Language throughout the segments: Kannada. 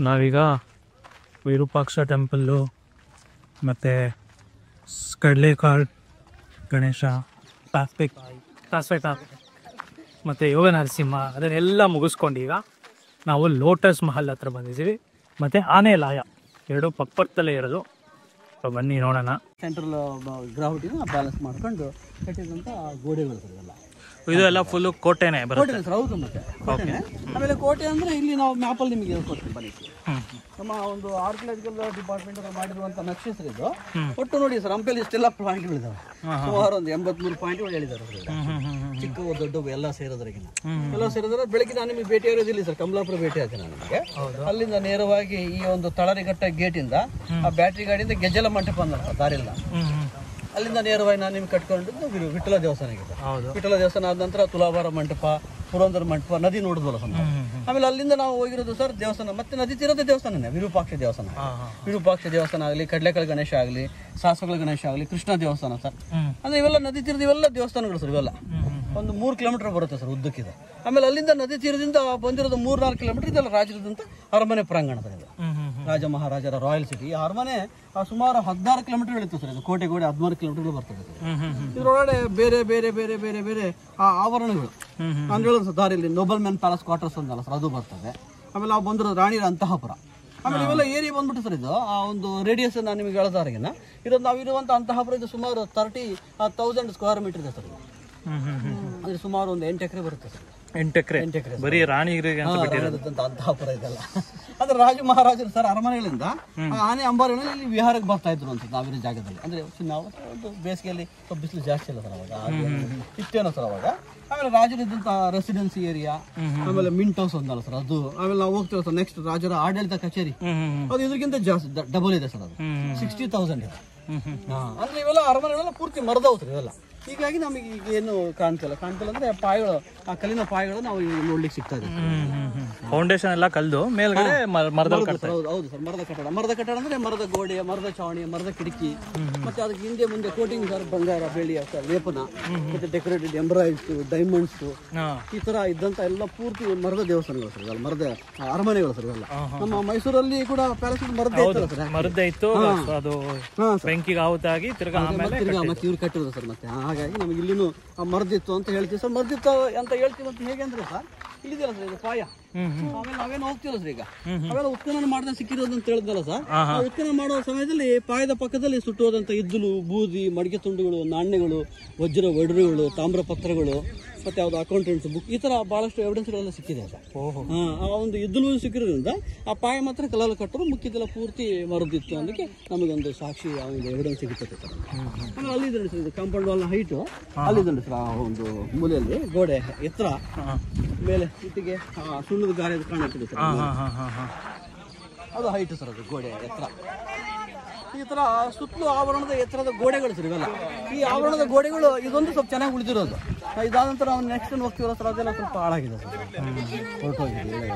ನಾವೀಗ ವಿರೂಪಾಕ್ಷ ಟೆಂಪಲ್ಲು ಮತ್ತು ಕಡಲೆಕಾಳು ಗಣೇಶ ಸಾಸಿವೆ ಮತ್ತು ಯೋಗ ನರಸಿಂಹ ಅದನ್ನೆಲ್ಲ ಮುಗಿಸ್ಕೊಂಡು ಈಗ ನಾವು ಲೋಟಸ್ ಮಹಲ್ ಹತ್ರ ಬಂದಿದ್ದೀವಿ. ಮತ್ತು ಆನೆ ಲಾಯ ಎರಡು ಪಕ್ಕದಲ್ಲೇ ಇರೋದು. ಬನ್ನಿ ನೋಡೋಣ. ಸೆಂಟ್ರಲ್ ಗ್ರಾವಿಟಿನ ಬ್ಯಾಲೆನ್ಸ್ ಮಾಡ್ಕೊಂಡು ಕಟ್ಟಿದಂಥ ಗೋಡೆಗಳು ಸರ್ ಇವೆಲ್ಲ. ಇದೆಲ್ಲ ಫುಲ್ಲು ಕೋಟೆನೇ ಬರುತ್ತೆ ಸರ್. ಹೌದು. ಮತ್ತೆ ಕೋಟೆನೇ. ಆಮೇಲೆ ಕೋಟೆ ಅಂದರೆ ಇಲ್ಲಿ ನಾವು ಮ್ಯಾಪಲ್ಲಿ ನಿಮಗೆ ಹೇಳ್ಕೊಡ್ತೀವಿ ಬನ್ನಿ. ನಮ್ಮ ಒಂದು ಆರ್ಕಿಯಾಲಜಿಕಲ್ ಡಿಪಾರ್ಟ್ಮೆಂಟ್ ಮಾಡಿರುವಂಥ ನಕ್ಷೆ ಸರ್ ಇದು. ಒಟ್ಟು ನೋಡಿ ಸರ್ ಹಂಪೆಯಲ್ಲಿ ಇಷ್ಟೆಲ್ಲ ಪಾಯಿಂಟ್ಗಳಿದ್ದಾವೆ. ಸುಮಾರು ಒಂದು 83 ಪಾಯಿಂಟ್ಗಳು ಹೇಳಿದ್ದಾರೆ ಚಿಕ್ಕ ದೊಡ್ಡ ಎಲ್ಲ ಸೇರೋದ್ರಿಗಿನ ಎಲ್ಲ ಸೇರಿದ್ರೆ ಬೆಳಗ್ಗೆ ನಾನು ನಿಮಗೆ ಭೇಟಿ ಆಗೋದಿಲ್ಲ ಸರ್. ಕಮಲಾಪುರ ಭೇಟಿ ಆಗ್ತೀನಿ ನಾನು ನಿಮಗೆ. ಅಲ್ಲಿಂದ ನೇರವಾಗಿ ಈ ಒಂದು ತಳರಿಘಟ್ಟ ಗೇಟಿಂದ ಆ ಬ್ಯಾಟ್ರಿ ಗಾಡಿಯಿಂದ ಗೆಜ್ಜಲ ಮಂಟಪ ಅಂದ ದಾರಿಲ್ಲ, ಅಲ್ಲಿಂದ ನೇರವಾಗಿ ನಾನು ನಿಮ್ಗೆ ಕಟ್ಕೊಂಡಿದ್ದು ವಿಠಲ ದೇವಸ್ಥಾನಕ್ಕೆ. ವಿಠಲ ದೇವಸ್ಥಾನ ಆದ ನಂತರ ತುಲಾಭಾರ ಮಂಟಪ, ಪುರಂದರ ಮಂಟಪ, ನದಿ ನೋಡಿದ್ವಲ್ಲ ಸರ್. ಆಮೇಲೆ ಅಲ್ಲಿಂದ ನಾವು ಹೋಗಿರೋದು ಸರ್ ದೇವಸ್ಥಾನ, ಮತ್ತೆ ನದಿ ತೀರದ ದೇವಸ್ಥಾನನೇ ವಿರೂಪಾಕ್ಷ ದೇವಸ್ಥಾನ. ವಿರೂಪಾಕ್ಷ ದೇವಸ್ಥಾನ ಆಗಲಿ, ಕಡಲೆಕಾಳು ಗಣೇಶ ಆಗಲಿ, ಸಾಸಗಳ ಗಣೇಶ ಆಗಲಿ, ಕೃಷ್ಣ ದೇವಸ್ಥಾನ ಸರ್. ಅಂದ್ರೆ ಇವೆಲ್ಲ ನದಿ ತೀರದ ಇವೆಲ್ಲ ದೇವಸ್ಥಾನಗಳು ಸರ್. ಇವೆಲ್ಲ ಒಂದು 3 ಕಿಲೋಮೀಟರ್ ಬರುತ್ತೆ ಸರ್ ಉದ್ದಕ್ಕಿದೆ. ಆಮೇಲೆ ಅಲ್ಲಿಂದ ನದಿ ತೀರದಿಂದ ಬಂದಿರೋದು 3-4 ಕಿಲೋಮೀಟರ್ ಇದೆಲ್ಲ ರಾಜ್ಯದಂತ ಅರಮನೆ ಪ್ರಾಂಗಣ ಸರ್. ಇದು ರಾಜ ಮಹಾರಾಜರ ರಾಯಲ್ ಸಿಟಿ. ಈ ಅರಮನೆ ಸುಮಾರು 16 ಕಿಲೋಮೀಟರ್ ಇಳಿತು ಸರ್. ಇದು ಕೋಟೆ 16 ಕಿಲೋಮೀಟರ್ ಬರ್ತದೆ. ಇದರೊಳಗಡೆ ಬೇರೆ ಬೇರೆ ಬೇರೆ ಬೇರೆ ಬೇರೆ ಆವರಣಗಳು ನಾನು ಹೇಳೋದು ಸರ್. ದಾರಿಯಲ್ಲಿ ನೋಬಲ್ ಮ್ಯಾನ್ ಪ್ಯಾಲೇಸ್ ಕ್ವಾರ್ಟರ್ಸ್ ಅಂತಲ್ಲ ಸರ್, ಅದು ಬರ್ತದೆ. ಆಮೇಲೆ ನಾವು ಬಂದಿರೋದು ರಾಣಿಯರ ಅಂತಃಪುರ. ಆಮೇಲೆ ಇವೆಲ್ಲ ಏರಿಯಾ ಬಂದ್ಬಿಟ್ಟು ಸರ್ ಇದು ಆ ಒಂದು ರೇಡಿಯಸ್ ನಾನು ನಿಮಗೆ ಹೇಳೋದಾರಿಗಿನ ಇರೋದು ನಾವು ಇರುವಂಥ ಅಂತಃಪುರ ಇದು ಸುಮಾರು 30,000 ಸ್ಕ್ವೇರ್ ಮೀಟರ್ ಇದೆ ಸರ್. ಅಂದ್ರೆ ಸುಮಾರು ಒಂದು 8 ಎಕರೆ ಬರುತ್ತೆ ಸರ್. 8 ಎಕರೆ ಬರೀ ರಾಣಿಗರಿಗೆ ಅಂತಃಪುರ ಇದೆಲ್ಲ. ಅಂದ್ರೆ ರಾಜ ಮಹಾರಾಜರು ಸರ್ ಅರಮನೆಗಳಿಂದ ಆನೆ ಅಂಬಾರಿಗಳಲ್ಲಿ ಇಲ್ಲಿ ವಿಹಾರಕ್ಕೆ ಬರ್ತಾ ಇದ್ರು ಅಂತ ನಾವಿರೋ ಜಾಗದಲ್ಲಿ. ಅಂದ್ರೆ ನಾವು ಒಂದು ಬೇಸಿಗೆಯಲ್ಲಿ ಸ್ವಲ್ಪ ಬಿಸಿಲು ಜಾಸ್ತಿ ಇಲ್ಲ ಸರ್ ಅವಾಗ, ಇಷ್ಟೇನೋ ಸರ್ ಅವಾಗ. ಆಮೇಲೆ ರಾಜರು ಇದ್ದಂತ ರೆಸಿಡೆನ್ಸಿ ಏರಿಯಾ, ಆಮೇಲೆ ಮಿಂಟ್ ಹೌಸ್ ಒಂದಲ್ಲ ಸರ್ ಅದು. ಆಮೇಲೆ ನಾವು ಹೋಗ್ತೇವೆ ಸರ್ ನೆಕ್ಸ್ಟ್ ರಾಜರ ಆಡಳಿತ ಕಚೇರಿ, ಅದು ಇದಕ್ಕಿಂತ ಜಾಸ್ತಿ ಡಬಲ್ ಇದೆ ಸರ್. ಅದು 60,000 ಇದೆ. ಅಂದ್ರೆ ಇವೆಲ್ಲ ಅರಮನೆಗಳೆಲ್ಲ ಪೂರ್ತಿ ಮರದವು ಸರ್ ಇವೆಲ್ಲ. ಹೀಗಾಗಿ ನಮಗೆ ಈಗ ಏನು ಕಾಣ್ತಿಲ್ಲ ಅಂದ್ರೆ ಪಾಯಗಳು, ಆ ಕಲ್ಲಿನ ಪಾಯಗಳು ನಾವು ನೋಡ್ಲಿಕ್ಕೆ ಸಿಗ್ತಾ ಇದೆ. ಫೌಂಡೇಶನ್ ಎಲ್ಲ ಕಲ್ದು ಮೇಲ್ಗಡೆ ಮರದಲ್ಲಿ ಕಟ್ತಾರೆ. ಹೌದು ಸರ್, ಮರದ ಕಟ್ಟಡ. ಮರದ ಕಟ್ಟಡ ಅಂದ್ರೆ ಮರದ ಗೋಡೆ, ಮರದ ಚಾವಣಿ, ಮರದ ಕಿಟಕಿ, ಮತ್ತೆ ಅದಕ್ಕೆ ಹಿಂದೆ ಮುಂದೆ ಕೋಟಿಂಗ್ ಸರ್, ಬಂಗಾರ ಬೆಳ್ಳಿ ಲೇಪನ, ಮತ್ತೆ ಡೆಕೋರೇಟೆಡ್ ಎಂಬ್ರಾಯ್ಡ್ಸ್, ಡೈಮಂಡ್ಸ್, ಈ ತರ ಇದ್ದಂತ ಎಲ್ಲ ಪೂರ್ತಿ ಮರದ ದೇವಸ್ಥಾನಗಳು ಸರ್. ಎಲ್ಲ ಮರದ ಅರಮನೆಗಳು ಸರ್ ಎಲ್ಲ. ನಮ್ಮ ಮೈಸೂರಲ್ಲಿ ಕೂಡ ಪ್ಯಾಲೇಸ್ ಮರದ್ದೇ ಇತ್ತು, ಅದು ಬೆಂಕಿಗೆ ಆಹುತಾಗಿ ತಿರ್ಗಾ ಮತ್ತೆ ಇವ್ರು ಕಟ್ಟಿದ್ರು ಸರ್. ಮತ್ತೆ ಹಾಗಾಗಿ ನಮಗೆ ಇಲ್ಲಿನೂ ಮರದಿತ್ತು ಅಂತ ಹೇಳ್ತೀವಿ ಸರ್. ಮರದಿತ್ತು ಅಂತ ಹೇಳ್ತೀವಿ ಅಂತ ಹೇಗೆ ಅಂದ್ರೆ ಸರ್ ಇಲ್ಲಿದೆಯಲ್ಲ ಸರ್ ಇದು ಪಾಯ. ಆಮೇಲೆ ನಾವೇನು ಹೋಗ್ತಿಲ್ಲ ಸರ್ ಈಗ ಅವೆಲ್ಲ ಉತ್ಖನನ ಮಾಡ್ದೆ ಸಿಕ್ಕಿರೋದು ಅಂತ ಹೇಳಿದ್ನಲ್ಲ ಸರ್. ಆ ಉತ್ಖನನ ಮಾಡೋ ಸಮಯದಲ್ಲಿ ಪಾಯದ ಪಕ್ಕದಲ್ಲಿ ಸುಟ್ಟೋದಂತ ಇದ್ದಲು, ಬೂದಿ, ಮಡಿಕೆ ತುಂಡುಗಳು, ನಾಣ್ಯಗಳು, ವಜ್ರ ಒಡರುಗಳು, ತಾಮ್ರ ಪತ್ರಗಳು, ಮತ್ತೆ ಯಾವ್ದು ಅಕೌಂಟೆಂಟ್ಸ್ ಬುಕ್, ಈ ತರ ಬಹಳಷ್ಟು ಎವಿಡೆನ್ಸ್ಗಳೆಲ್ಲ ಸಿಕ್ಕಿದೆ ಸರ್. ಆ ಒಂದು ಇದ್ದಲು ಸಿಕ್ಕಿರೋದ್ರಿಂದ ಆ ಪಾಯ ಮಾತ್ರ ಕಲ್ಲಲ್ಲಿ ಕಟ್ಟರು, ಮುಕ್ಕಿದ್ದೆಲ್ಲ ಪೂರ್ತಿ ಮರದಿತ್ತು ಅನ್ನೋದಕ್ಕೆ ನಮಗೊಂದು ಸಾಕ್ಷಿ, ಆ ಒಂದು ಎವಿಡೆನ್ಸ್ ಸಿಗುತ್ತದೆ ಸರ್. ಆಮೇಲೆ ಅಲ್ಲಿದೆ ಸರ್ ಇದು ಕಾಂಪೌಂಡ್ ವಾಲ್ನ ಹೈಟು ಅಲ್ಲಿದೆ ಸರ್. ಆ ಒಂದು ಮೂಲೆಯಲ್ಲಿ ಗೋಡೆ ಎತ್ತರ ಮೇಲೆ ಇಟ್ಟಿಗೆ ಸುಣ್ಣದ ಗಾರೆ ಕಾಣುತ್ತದೆ ಸರ್. ಅದು ಹೈಟ್ ಸರ್, ಅದು ಗೋಡೆ ಎತ್ತರ. ಈ ತರ ಸುತ್ತಲೂ ಆವರಣದ ಎತ್ತರದ ಗೋಡೆಗಳು ಸರ್ ಇವೆಲ್ಲ. ಈ ಆವರಣದ ಗೋಡೆಗಳು ಇದೊಂದು ಸ್ವಲ್ಪ ಚೆನ್ನಾಗಿ ಉಳಿದಿರೋದು. ಇದಾದ ನಂತರ ನಾವು ನೆಕ್ಸ್ಟ್ ಹೋಗ್ತಿರೋ ಸರ್ ಅದೆಲ್ಲ ಸ್ವಲ್ಪ ಹಾಳಾಗಿದೆ ಸರ್, ಹೊರಟೋಗಿದೆ.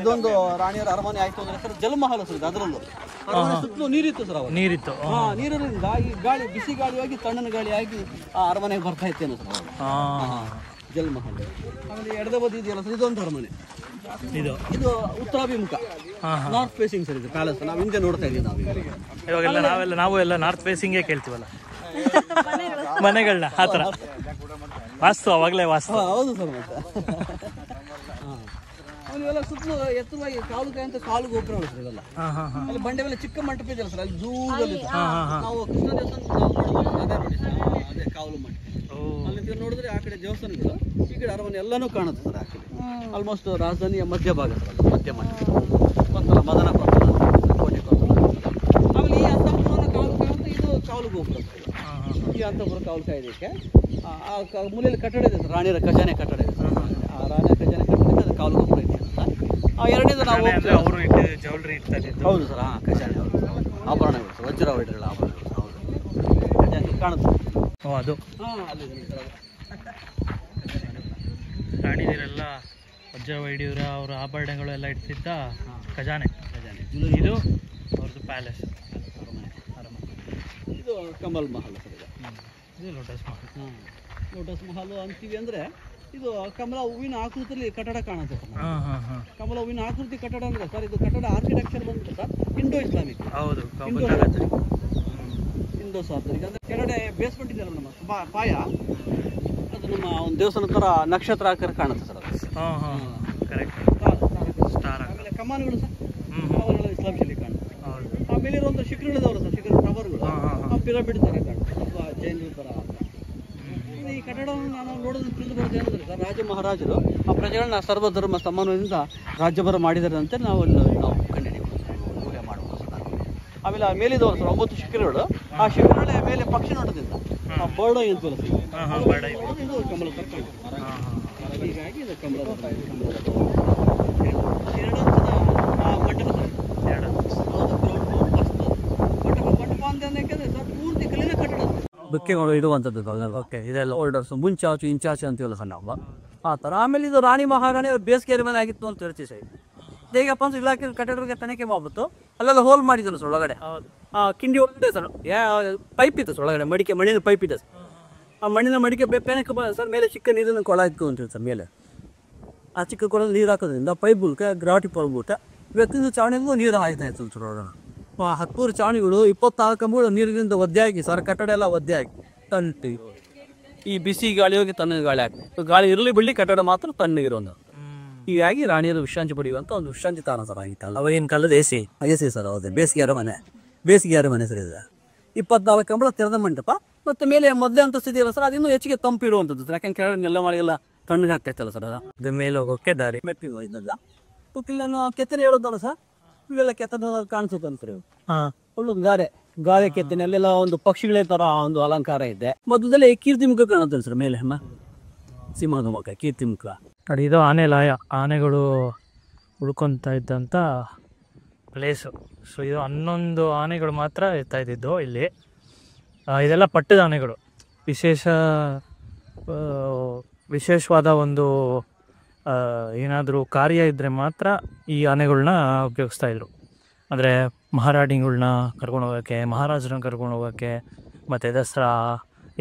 ಇದೊಂದು ರಾಣಿಯರ ಅರಮನೆ ಆಯ್ತು ಅಂದ್ರೆ ಸರ್ ಜಲಮಹಲ್ ಸರ್. ಅದರಲ್ಲೂ ಅರಮನೆ ಸುತ್ತಲೂ ನೀರಿತ್ತು ಸರ್. ಅವಾಗ ನೀರಿತ್ತು. ನೀರಿನಿಂದ ಈ ಗಾಳಿ, ಬಿಸಿ ಗಾಳಿಯಾಗಿ ತಣ್ಣನ ಗಾಳಿಯಾಗಿ ಆ ಅರಮನೆಗೆ ಬರ್ತಾ ಇತ್ತೇನು ಸರ್ ಜಲಮಹಲ್. ಆಮೇಲೆ ಎಡದ ಬದಿ ಇದೆಯಲ್ಲ ಸರ್ ಇದೊಂದು ಅರಮನೆ. ಇದು ಉತ್ತರಾಭಿಮುಖ, ನಾರ್ತ್ ಫೇಸಿಂಗ್ ಸರ್ ಇದು ಪ್ಯಾಲೇಸ್. ನಾವು ಹಿಂದೆ ನೋಡ್ತಾ ಇದ್ದೀವಿ ನಾವು ಎಲ್ಲ ನಾರ್ತ್ ಫೇಸಿಂಗೇ ಕೇಳ್ತೀವಲ್ಲ ಮನೆಗಳನ್ನ. ಆ ಥರ ವಾಸ್ತು ಅವಾಗಲೇ ವಾಸ್ತು. ಹೌದು ಸರ್. ಮತ್ತೆ ಇವೆಲ್ಲ ಸುತ್ತಲೂ ಎತ್ತರವಾಗಿ ಕಾಲುಕಾಯಿ ಅಂತ ಕಾಲು ಗೋಪುರಗಳು ಸರ್ ಇವೆಲ್ಲ. ಅಲ್ಲಿ ಬಂಡೆ ಮೇಲೆ ಚಿಕ್ಕ ಮಂಟಪ ಇದೆಯಲ್ಲ ಸರ್, ಅಲ್ಲಿ ದೂರದಲ್ಲಿ ನಾವು ಕೃಷ್ಣ ದೇವಸ್ಥಾನ ಅದೇ ಕಾವಲು ಮಂಟಪ. ಅಲ್ಲಿ ನೋಡಿದ್ರೆ ಆ ಕಡೆ ದೇವಸ್ಥಾನಗಳು, ಈ ಕಡೆ ಅರಮನೆ ಎಲ್ಲಾನು ಕಾಣುತ್ತೆ ಸರ್. ಆ ಕಡೆ ಆಲ್ಮೋಸ್ಟ್ ರಾಜಧಾನಿಯ ಮಧ್ಯಭಾಗ ಸರ್, ಅದು ಮಧ್ಯ ಮಂಟಪ ಕೊಂತಲ ಮದನ ಕೊಂತಲ ಕೋಟೆ ಕೊಂತಲ. ಆಮೇಲೆ ಈ ಅಂತಃಪುರನ ಕಾವಲುಕಾಯಿ ಅಂತ ಇದು ಕಾವಲು ಗೋಪುರ. ಈ ಅಂತಃಪುರ ಕಾವಲುಕಾಯಿ ಇದಕ್ಕೆ ಆ ಮೂಲೆಯಲ್ಲಿ ಕಟ್ಟಡ ಇದೆ ಸರ್, ರಾಣಿಯರ ಖಜಾನೆ ಕಟ್ಟಡ ಇದೆ ಸರ್. ಆ ರಾಣಿಯರ ಖಜಾನೆ ಕಟ್ಟಡಕ್ಕೆ ಅದು ಕಾವಲು ಗೋಪುರ ಇದೆ ಅಂತ. ಆ ಎರಡನೇದು ನಾವು ಜವಲ್ರಿ ಇರ್ತಾರೆ. ಹೌದು ಸರ್, ಖಜಾನೆ ಆಭರಣಗಳು ಸರ್, ವಜ್ರ ವೈಢೂರ್ಯಗಳ ಆಭರಣಗಳು. ಹೌದು, ಖಜಾನೆ ಕಾಣುತ್ತೆ. ಅದು ರಾಣಿದಿರೆಲ್ಲ ವಜ್ರ ವೈಢೂರ್ಯ ಅವರ ಆಭರಣಗಳು ಎಲ್ಲ ಇಡ್ತಿದ್ದ ಖಜಾನೆ. ಇದು ಅವ್ರದ್ದು ಪ್ಯಾಲೇಸ್, ಅರಮನೆ. ಇದು ಕಮಲ್ ಮಹಲ್ ಸರ್. ಇದು ಲೋಟಸ್ ಮಹಲ್. ಲೋಟಸ್ ಮಹಲ್ ಅಂತೀವಿ ಅಂದರೆ ಇದು ಕಮಲ ಹೂವಿನ ಆಕೃತಿಯಲ್ಲಿ ಕಟ್ಟಡ ಕಾಣುತ್ತೆ ಸರ್. ಹಾಂ ಹಾಂ ಹಾಂ ಕಮಲ ಹೂವಿನ ಆಕೃತಿ ಕಟ್ಟಡ ಅಂದ್ರೆ ಸರ್ ಇದು ಕಟ್ಟಡ ಆರ್ಕಿಟೆಕ್ಚರ್ ಬಂತು ಸರ್ ಇಂಡೋ ಇಸ್ಲಾಮಿಕ್. ಹೌದು ಇಂಡೋ ಸಾರ್ ಈಗ ಅಂದ್ರೆ ಕೆಳಗಡೆ ಬೇಸ್ಮೆಂಟ್ ಇದೆಯಲ್ಲ ನಮ್ಮ ಪಾಯ, ಅದು ನಮ್ಮ ಒಂದು ದೇವಸ್ಥಾನ ಥರ ನಕ್ಷತ್ರ ಆಕಾರ ಕಾಣುತ್ತೆ ಸರ್ ಅದು. ಹಾಂ ಹಾಂ ಕರೆಕ್ಟ್. ಸ್ಟಾರ್ ಆಮೇಲೆ ಕಮಾನುಗಳು ಸರ್, ಕಮಾನುಗಳು ಇಸ್ಲಾಂ ಶೈಲಿ ಕಾಣುತ್ತೆ. ಆಮೇಲೆ ಇರುವಂಥ ಶಿಖರಗಳಿದಾವಲ್ಲ ಸರ್, ಶಿಖರ ಟವರ್ಗಳು ಪಿರಮಿಡ್ ಥರ ಕಾಣುತ್ತೆ, ಸ್ವಲ್ಪ ಜೈನರ ಥರ. ಈ ಕಟ್ಟಡವನ್ನು ನಾನು ನೋಡೋದು ತಿಳಿದು ಬರೋದು ಏನಂದ್ರೆ ಸರ್, ರಾಜ ಮಹಾರಾಜರು ಆ ಪ್ರಜೆಗಳನ್ನ ಸರ್ವಧರ್ಮ ಸಮಾನದಿಂದ ರಾಜ್ಯಭಾರ ಮಾಡಿದ್ದಾರೆ ಅಂತ ನಾವು ಕಂಡುಹಿಡಿಯಬಹುದು, ಊಹೆ ಮಾಡಬಹುದು ಸರ್. ಆಮೇಲೆ ಆ ಮೇಲಿದವರು ಸರ್ 9 ಶಿಖರಗಳು, ಆ ಶಿಖರಗಳ ಮೇಲೆ ಪಕ್ಷಿ ನೋಟದಿಂದ ಬರ್ಡ್ ಐ ಅಂತ ಇದು ಕಮಲ ಥರ ಕಾಣುತ್ತೆ. ಹೀಗಾಗಿ ಇದು ಕಮಲದ ಮಂಟಪ ಸರ್, ಮಂಟಪ ಅಂತ ಸರ್ ಪೂರ್ತಿ ಕಲ್ಲಿನ ಕಟ್ಟಡ ಬುಕ್ಕೆಗಳು ಇಡುವಂಥದ್ದು. ಓಕೆ, ಇದೆಲ್ಲ ಓಲ್ಡರ್ಸ್ ಮುಂಚಾಚು ಇಂಚಾಚು ಅಂತೀವಲ್ಲ ಸರ್ ನಾವು, ಆ ಥರ. ಆಮೇಲೆ ಇದು ರಾಣಿ ಮಹಾರಾಣಿ ಬೇಸಿಗೆ ಮನೆ ಆಗಿತ್ತು ಅಂತ ಹೇಳ್ತೀವಿ ಸರ್. ಹೇಗಪ್ಪ ಅಂದ್ರೆ ಇಲಾಖೆ ಕಟ್ಟಡಗಳಿಗೆ ತನಿಖೆ ಮಾಡ್ಬಿಟ್ಟು ಅಲ್ಲೆಲ್ಲ ಹೋಲ್ ಮಾಡಿದ್ರು ಸರ್ ಒಳಗಡೆ. ಕಿಂಡಿ ಒಳಗಡೆ ಸರ್ ಪೈಪ್ ಇತ್ತು ಸರ್ ಒಳಗಡೆ, ಮಣ್ಣಿನ ಪೈಪ್ ಇದೆ ಸರ್. ಆ ಮಣ್ಣಿನ ಮಡಿಕೆ ಪೆನಕ್ಕೆ ಸರ್ ಮೇಲೆ ಚಿಕ್ಕ ನೀರಿನ ಕೊಳ ಇತ್ತು ಅಂತೀವಿ ಸರ್ ಮೇಲೆ. ಆ ಚಿಕ್ಕ ಕೊಳದಲ್ಲಿ ನೀರು ಹಾಕೋದ್ರಿಂದ ಪೈಪ್ ಮೂಲಕ ಗ್ರಾಟಿ ಪಡ್ಬಿಟ್ಟು ವ್ಯಕ್ತಿಯಿಂದ ಚಾವಣಿಗೂ ನೀರು ಹಾಯ್ತಾ ಇತ್ತು ಸರ್ ಒಳಗಡೆ. 10 ಚಾವಣಿಗಳು 24 ಕಂಬಗಳು ನೀರಿನಿಂದ ಒದ್ದೆ ಆಗಿ ಸರ್, ಕಟ್ಟಡ ಎಲ್ಲ ಒದ್ದೆ ಆಗಿ ತಣ್ಣಿ ಈ ಬಿಸಿ ಗಾಳಿ ಹೋಗಿ ತಣ್ಣಗೆ ಗಾಳಿ ಆಗ್ತದೆ. ಗಾಳಿ ಇರಲಿ ಬಿಡಲಿ ಕಟ್ಟಡ ಮಾತ್ರ ತಣ್ಣಗಿರೋದು. ಹೀಗಾಗಿ ರಾಣಿಯರು ವಿಶ್ರಾಂತಿ ಪಡೆಯುವಂಥ ಒಂದು ವಿಶ್ರಾಂತಿ ತಾಣ ಸರ್ ಆಗಿತ್ತಲ್ಲ. ಅವಾಗಿನ ಕಾಲದ ಎ ಸಿ ಸರ್, ಹೌದು, ಬೇಸಿಗೆ ಅರಮನೆ ಸರ್ ಇದೆ. 24 ಕಂಬಳ ತೆರೆದ ಮಂಟಪ, ಮತ್ತು ಮೇಲೆ ಮೊದಲೇ ಅಂತ ಸ್ಥಿತಿ ಇಲ್ಲ ಸರ್, ಅದಿನ್ನೂ ಹೆಚ್ಚಿಗೆ ತಂಪು ಇರುವಂಥದ್ದು ಸರ್. ಯಾಕೆಂದ್ರೆ ಕೆಳಗಡೆ ನೆಲ್ಲ ಮಳೆಗೆಲ್ಲ ತಣ್ಣಗೆ ಆಗ್ತಾಯಿತ್ತಲ್ಲ ಸರ್. ಅದು ಮೇಲೆ ಹೋಗೋಕ್ಕೆ ದಾರಿ ಮೆಟ್ಟಿಲು ಇದೆಲ್ಲ ಪುಕ್ಕಿಲ್ಲ ಕೆತ್ತನೆ ಹೇಳೋದಲ್ಲ ಸರ್, ಇವೆಲ್ಲ ಕೆತ್ತನೆ ಕಾಣಿಸುತ್ತೆ ಅಂತಾರೆ. ಒಳ್ಳೆ ಗಾರೆ ಕೆತ್ತನೆ ಅಲ್ಲೆಲ್ಲ ಒಂದು ಪಕ್ಷಿಗಳೇ ಥರ ಒಂದು ಅಲಂಕಾರ ಇದೆ. ಮೊದಲೇ ಕೀರ್ತಿ ಮುಖ ಕಾಣುತ್ತೆ ಸರ್ ಮೇಲೆ, ಸಿಂಹದ ಮುಖ ಕೀರ್ತಿ ಮುಖ ನೋಡಿ. ಇದು ಆನೆ ಲಾಯ, ಆನೆಗಳು ಉಳ್ಕೊತ ಇದ್ದಂಥ ಪ್ಲೇಸು. ಸೊ ಇದು 11 ಆನೆಗಳು ಮಾತ್ರ ಇರ್ತಾ ಇದ್ದಿದ್ದು ಇಲ್ಲಿ. ಇದೆಲ್ಲ ಪಟ್ಟದ ಆನೆಗಳು. ವಿಶೇಷವಾದ ಒಂದು ಏನಾದರೂ ಕಾರ್ಯ ಇದ್ದರೆ ಮಾತ್ರ ಈ ಆನೆಗಳನ್ನ ಉಪಯೋಗಿಸ್ತಾಯಿದ್ರು. ಅಂದರೆ ಮಹಾರಾಣಿಗಳ್ನ ಕರ್ಕೊಂಡು ಹೋಗೋಕ್ಕೆ, ಮಹಾರಾಜರನ್ನ ಕರ್ಕೊಂಡು ಹೋಗೋಕ್ಕೆ, ಮತ್ತು ದಸರಾ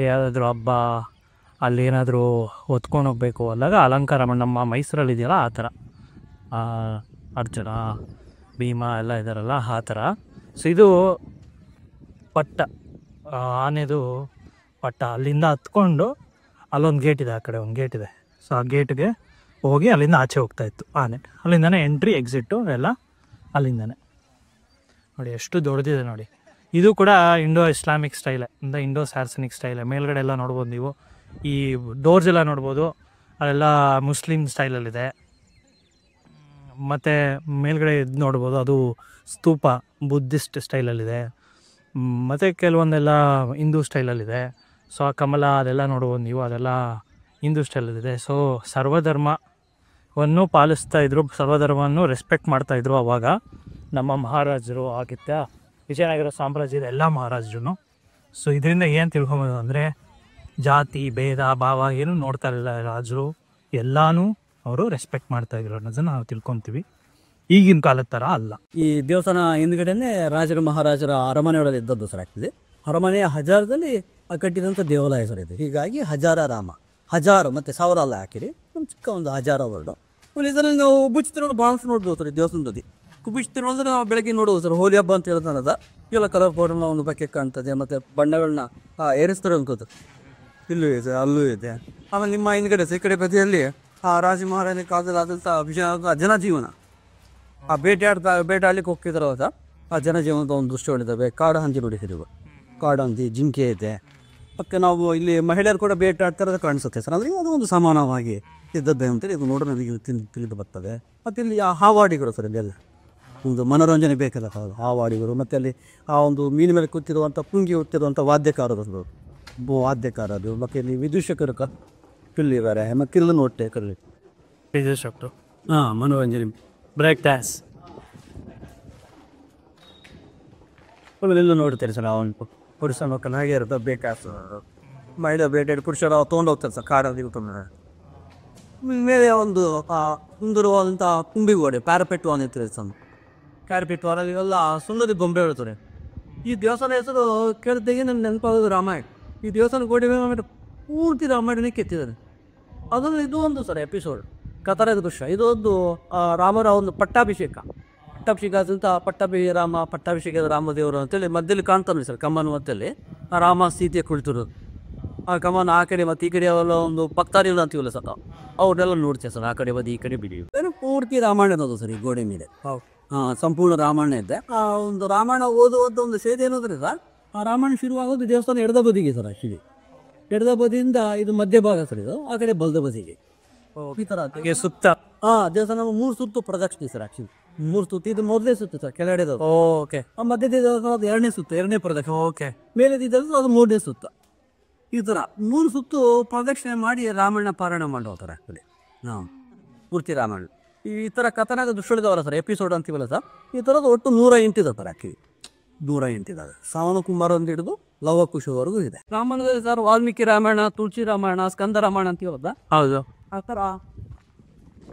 ಯಾವುದಾದ್ರೂ ಹಬ್ಬ ಅಲ್ಲಿ ಏನಾದರೂ ಹೊತ್ಕೊಂಡು ಹೋಗ್ಬೇಕು ಅಲ್ಲಾಗ ಅಲಂಕಾರ ನಮ್ಮ ಮೈಸೂರಲ್ಲಿ ಇದೆಯಲ್ಲ ಆ ಥರ, ಅರ್ಜುನ ಭೀಮ ಎಲ್ಲ ಇದ್ದಾರಲ್ಲ ಆ ಥರ. ಸೊ ಇದು ಪಟ್ಟ, ಆನೆದು ಪಟ್ಟ. ಅಲ್ಲಿಂದ ಹತ್ಕೊಂಡು ಅಲ್ಲೊಂದು ಗೇಟ್ ಇದೆ, ಆ ಕಡೆ ಒಂದು ಗೇಟ್ ಇದೆ. ಸೊ ಆ ಗೇಟ್ಗೆ ಹೋಗಿ ಅಲ್ಲಿಂದ ಆಚೆ ಹೋಗ್ತಾಯಿತ್ತು ಆನೆ. ಅಲ್ಲಿಂದನೇ ಎಂಟ್ರಿ ಎಕ್ಸಿಟ್ಟು ಎಲ್ಲ ಅಲ್ಲಿಂದನೇ. ನೋಡಿ ಎಷ್ಟು ದೊಡ್ಡದಿದೆ ನೋಡಿ. ಇದು ಕೂಡ ಇಂಡೋ ಇಸ್ಲಾಮಿಕ್ ಸ್ಟೈಲೇ, ಅಂದರೆ ಇಂಡೋ ಸ್ಯಾರ್ಸನಿಕ್ ಸ್ಟೈಲೇ. ಮೇಲ್ಗಡೆ ಎಲ್ಲ ನೋಡ್ಬೋದು ನೀವು, ಈ ಡೋರ್ಸ್ ಎಲ್ಲ ನೋಡ್ಬೋದು, ಅದೆಲ್ಲ ಮುಸ್ಲಿಮ್ ಸ್ಟೈಲಲ್ಲಿದೆ. ಮತ್ತು ಮೇಲ್ಗಡೆ ಇದು ನೋಡ್ಬೋದು, ಅದು ಸ್ತೂಪ ಬುದ್ಧಿಸ್ಟ್ ಸ್ಟೈಲಲ್ಲಿದೆ. ಮತ್ತು ಕೆಲವೊಂದೆಲ್ಲ ಹಿಂದೂ ಸ್ಟೈಲಲ್ಲಿದೆ. ಸೊ ಆ ಕಮಲ ಅದೆಲ್ಲ ನೋಡ್ಬೋದು ನೀವು, ಅದೆಲ್ಲ ಹಿಂದೂ ಸ್ಟೈಲಲ್ಲಿದೆ. ಸೊ ಸರ್ವಧರ್ಮವನ್ನು ಪಾಲಿಸ್ತಾಯಿದ್ರು, ಸರ್ವಧರ್ಮವನ್ನು ರೆಸ್ಪೆಕ್ಟ್ ಮಾಡ್ತಾಯಿದ್ರು ಆವಾಗ ನಮ್ಮ ಮಹಾರಾಜರು. ಆಗಿತ್ತ ವಿಜಯನಗರ ಸಾಮ್ರಾಜ್ಯದ ಎಲ್ಲ ಮಹಾರಾಜರು. ಸೊ ಇದರಿಂದ ಏನು ತಿಳ್ಕೊಬೋದು ಅಂದರೆ, ಜಾತಿ ಭೇದ ಭಾವ ಏನು ನೋಡ್ತಾ ಇರಲಿಲ್ಲ ರಾಜರು, ಎಲ್ಲನೂ ಅವರು ರೆಸ್ಪೆಕ್ಟ್ ಮಾಡ್ತಾಯಿದ್ರು ಅನ್ನೋದನ್ನು ನಾವು ತಿಳ್ಕೊತೀವಿ. ಈಗಿನ ಕಾಲದ ಥರ ಅಲ್ಲ. ಈ ದೇವಸ್ಥಾನ ಹಿಂದ್ಗಡೆನೇ ರಾಜರ ಮಹಾರಾಜರ ಅರಮನೆಯೊಳಗೆ ಇದ್ದದ್ದು ಸರ್. ಆಗ್ತದೆ ಅರಮನೆಯ ಹಜಾರದಲ್ಲಿ ಕಟ್ಟಿದಂಥ ದೇವಾಲಯ ಸರ್ ಇದು. ಹೀಗಾಗಿ ಹಜಾರ ರಾಮ, ಹಜಾರು ಮತ್ತು 1000 ಅಲ್ಲ ಹಾಕಿರಿ, ಒಂದು ಚಿಕ್ಕ ಒಂದು ಹಜಾರ ವರ್ಡು. ಆಮೇಲೆ ಇದನ್ನು ನಾವು ಉಬ್ಬುಚ್ಚಿತಿರೋದು ಬಾಣಸ್ ನೋಡ್ಬೋದು ಸರ್. ದೇವಸ್ಥಾನದಲ್ಲಿ ಉಬ್ಬುಚ್ಚಿತಿರೋದ್ರೆ ನಾವು ಬೆಳಗ್ಗೆ ನೋಡ್ಬೋದು ಸರ್. ಹೋಲಿ ಹಬ್ಬ ಅಂತ ಹೇಳ್ತಾನದ, ಇವೆಲ್ಲ ಕಲರ್ ಪೌಡರ್ನ ಒಂದು ಬಕ್ಕೆ ಕಾಣ್ತದೆ, ಮತ್ತು ಬಣ್ಣಗಳನ್ನ ಏರಿಸ್ತಾರೆ ಅನ್ಕೋತ. ಇಲ್ಲೂ ಇದೆ, ಅಲ್ಲೂ ಇದೆ. ಆಮೇಲೆ ನಿಮ್ಮ ಹಿಂದ್ಗಡೆ ಈ ಕಡೆ ಬದಿಯಲ್ಲಿ ರಾಜ ಮಹಾರಾಜನ ಕಾಲದಲ್ಲಿ ಆದಂಥ ಜನಜೀವನ, ಆ ಬೇಟಾಡ್ಲಿಕ್ಕೆ ಹೋಗ್ತಿದ್ರು ಅದ ಆ ಜನಜೀವನದ ಒಂದು ದೃಶ್ಯಗಳಿದ್ದಾವೆ. ಕಾಡು ಹಂದಿ ನೋಡಿಸಿರುವ ಕಾಡು ಹಂದಿ, ಜಿಂಕೆ ಇದೆ. ಮತ್ತು ನಾವು ಇಲ್ಲಿ ಮಹಿಳೆಯರು ಕೂಡ ಬೇಟಾಡ್ತಿರೋದು ಕಾಣಿಸುತ್ತೆ ಸರ್. ಅಂದರೆ ಅದು ಒಂದು ಸಮಾನವಾಗಿ ಇದ್ದದ್ದೇ ಅಂತೇಳಿ ಇದು ನೋಡೋಣ ನನಗೆ ತಿಳಿದು ಬರ್ತದೆ. ಮತ್ತು ಇಲ್ಲಿ ಹಾವಾಡಿಗಳು ಸರ್, ಇಲ್ಲೆಲ್ಲ ಒಂದು ಮನೋರಂಜನೆ ಬೇಕಲ್ಲ ಹಾವಾಡಿಗಳು. ಮತ್ತು ಅಲ್ಲಿ ಆ ಒಂದು ಮೀನು ಮೇಲೆ ಕೂತಿರುವಂಥ ಪುಂಗಿ ಹೊತ್ತಿರುವಂಥ ವಾದ್ಯಕಾರರು, ವಾದ್ಯಕಾರರು. ಮತ್ತು ಇಲ್ಲಿ ವಿದೂಷಕರು ಕಿಲ್ಲಿದ್ದಾರೆ, ಮತ್ತು ಕಿಲ್ಲನ್ನು ಹೊಟ್ಟೆ ಕಲ್ಲಿ ವಿದೂಷಕರು. ಮನೋರಂಜನೆ, ಬ್ರೇಕ್ ಡ್ಯಾನ್ಸ್ ಇಲ್ಲೂ ನೋಡ್ತಾರೆ ಸರ್. ಅವನು ಪುರುಷ ಮಕ್ಕಳು ಹಾಗೆ ಇರುತ್ತೆ, ಬೇಕಾಸ್ ಮಹಿಳೆ ಬೇಟೆ ಪುರುಷರು ತೊಗೊಂಡು ಹೋಗ್ತಾರೆ ಸರ್ ಕಾಡಲ್ಲಿ. ಮೇಲೆ ಒಂದು ಸುಂದರವಾದಂಥ ತುಂಬಿ ಗೋಡೆ, ಪ್ಯಾರಪೆಟ್ ವಾನ್ ಇರ್ತಾರೆ ಸರ್. ಪ್ಯಾರಪೆಟ್ ವಾನಲ್ಲಿ ಎಲ್ಲ ಸುಂದರ ಗೊಂಬೆ ಹೇಳ್ತಾರೆ. ಈ ದೇವಸ್ಥಾನ ಹೆಸರು ಕೇಳಿದಾಗೆ ನನ್ನ ನೆನಪಾಗೋದು ರಾಮಾಯಣ. ಈ ದೇವಸ್ಥಾನ ಗೋಡೆ ಮೇಲೆ ಪೂರ್ತಿ ರಾಮಾಯಣನೇ ಕೆತ್ತಿದ್ದಾರೆ. ಅದರಲ್ಲಿ ಇದು ಒಂದು ಸರ್ ಎಪಿಸೋಡ್ ಕಥನದ ದೃಶ್ಯ. ಇದು ಒಂದು ರಾಮರ ಒಂದು ಪಟ್ಟಾಭಿಷೇಕ ಅಂತ ಪಟ್ಟಾಭಿಷೇಕದ ರಾಮದೇವರು ಅಂತೇಳಿ ಮಧ್ಯದಲ್ಲಿ ಕಾಣ್ತಾನೆ ಸರ್ ಕಮ್ಮನ ಮಧ್ಯದಲ್ಲಿ ರಾಮ ಸೀತೆ ಕುಳಿತಿರೋದು. ಆ ಕಮ್ಮನ ಆ ಕಡೆ ಮತ್ತು ಈ ಕಡೆ ಅವೆಲ್ಲ ಒಂದು ಭಕ್ತಾರಿಗಳು ಅಂತೀವಲ್ಲ ಸರ್, ಅವ್ರನ್ನೆಲ್ಲ ನೋಡ್ತೇವೆ ಸರ್. ಆ ಕಡೆ ಬದಿ ಈ ಕಡೆ ಬಿಡಿ ಪೂರ್ತಿ ರಾಮಾಯಣ ಅನ್ನೋದು ಸರ್ ಈ ಗೋಡೆ ಮೇಲೆ. ಸಂಪೂರ್ಣ ರಾಮಾಯಣ ಇದೆ. ಆ ಒಂದು ರಾಮಾಯಣ ಓದುವಂಥ ಒಂದು ಸೇದೆ ಏನಂದ್ರೆ ಸರ್, ಆ ರಾಮಾಯಣ ಶುರುವಾಗೋದು ದೇವಸ್ಥಾನ ಎಡದ ಬದಿಗೆ ಸರ್. ಆಕ್ಚುಲಿ ಎಡದ ಬದಿಯಿಂದ ಇದು ಮಧ್ಯಭಾಗ ಸರ್, ಇದು ಆ ಕಡೆ ಬಲದ ಬದಿಗೆ ಈ ಥರ ಸುತ್ತ ದೇವಸ್ಥಾನ 3 ಸುತ್ತು ಪ್ರದಕ್ಷಿಣೆ ಸರ್. ಆಕ್ಚುಲಿ 3 ಸುತ್ತು, ಇದು ಮೊದಲೇ ಸುತ್ತು ಸರ್ ಕೆಳಗಡೆ. ಓಕೆ. ಮಧ್ಯದ 2ನೇ ಸುತ್ತು, 2ನೇ ಪ್ರದಕ್ಷಿಣೆ. ಓಕೆ. ಮೇಲೆ ಅದು 3ನೇ ಸುತ್ತ. ಈ ಥರ 3 ಸುತ್ತು ಪ್ರದಕ್ಷಿಣೆ ಮಾಡಿ ರಾಮಾಯಣ ಪಾರಾಯಣ ಮಾಡಿ ಹೋಗ್ತಾರೆ ಆ್ಯಕ್ಚುಲಿ. ಪೂರ್ತಿ ರಾಮಾಯಣ ಈ ಥರ ಕಥನದ ದೃಶ್ಯಗಳಿದಾವಲ್ಲ ಸರ್, ಎಪಿಸೋಡ್ ಅಂತೀವಲ್ಲ ಸರ್, ಈ ಥರದ್ದು ಒಟ್ಟು 108 ಇದೆ ಸರ್. ಆ್ಯಕ್ಚುಲಿ 108 ಇದ್ದಾವೆ. ಶ್ರವಣ ಕುಮಾರ್ ಅಂತ ಹಿಡಿದು ಲವ ಕುಶವರೆಗೂ ಇದೆ. ರಾಮಾಯಣದಲ್ಲಿ ಸರ್ ವಾಲ್ಮೀಕಿ ರಾಮಾಯಣ, ತುಳಸಿ ರಾಮಾಯಣ, ಸ್ಕಂದ ರಾಮಾಯಣ ಅಂತೀವಲ್ಲ. ಹೌದು. ಆ ಥರ